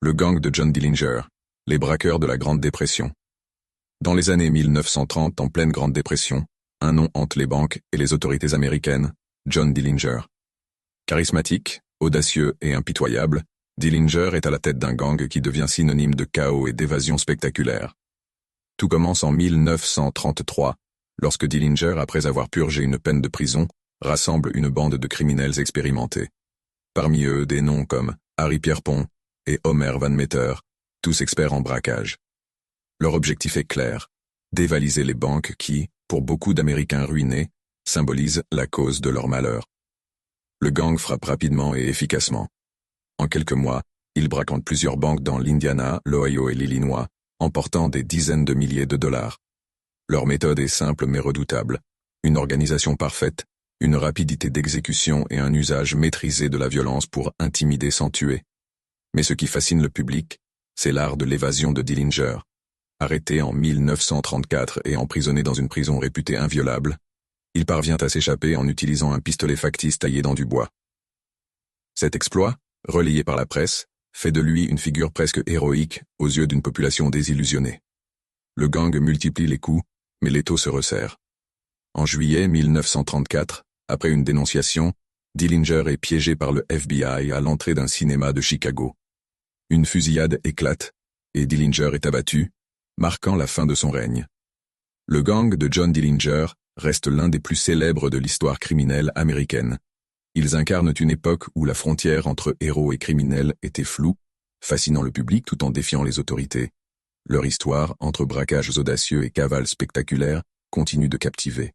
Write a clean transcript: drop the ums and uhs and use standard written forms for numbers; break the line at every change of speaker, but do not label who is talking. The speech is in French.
Le gang de John Dillinger, les braqueurs de la Grande Dépression. Dans les années 1930, en pleine Grande Dépression, un nom hante les banques et les autorités américaines, John Dillinger. Charismatique, audacieux et impitoyable, Dillinger est à la tête d'un gang qui devient synonyme de chaos et d'évasion spectaculaire. Tout commence en 1933, lorsque Dillinger, après avoir purgé une peine de prison, rassemble une bande de criminels expérimentés. Parmi eux, des noms comme Harry Pierpont et Homer Van Meter, tous experts en braquage. Leur objectif est clair, dévaliser les banques qui, pour beaucoup d'Américains ruinés, symbolisent la cause de leur malheur. Le gang frappe rapidement et efficacement. En quelques mois, il braquent plusieurs banques dans l'Indiana, l'Ohio et l'Illinois, emportant des dizaines de milliers de dollars. Leur méthode est simple mais redoutable. Une organisation parfaite, une rapidité d'exécution et un usage maîtrisé de la violence pour intimider sans tuer. Mais ce qui fascine le public, c'est l'art de l'évasion de Dillinger. Arrêté en 1934 et emprisonné dans une prison réputée inviolable, il parvient à s'échapper en utilisant un pistolet factice taillé dans du bois. Cet exploit, relayé par la presse, fait de lui une figure presque héroïque aux yeux d'une population désillusionnée. Le gang multiplie les coups, mais l'étau se resserre. En juillet 1934, après une dénonciation, Dillinger est piégé par le FBI à l'entrée d'un cinéma de Chicago. Une fusillade éclate, et Dillinger est abattu, marquant la fin de son règne. Le gang de John Dillinger reste l'un des plus célèbres de l'histoire criminelle américaine. Ils incarnent une époque où la frontière entre héros et criminels était floue, fascinant le public tout en défiant les autorités. Leur histoire, entre braquages audacieux et cavales spectaculaires, continue de captiver.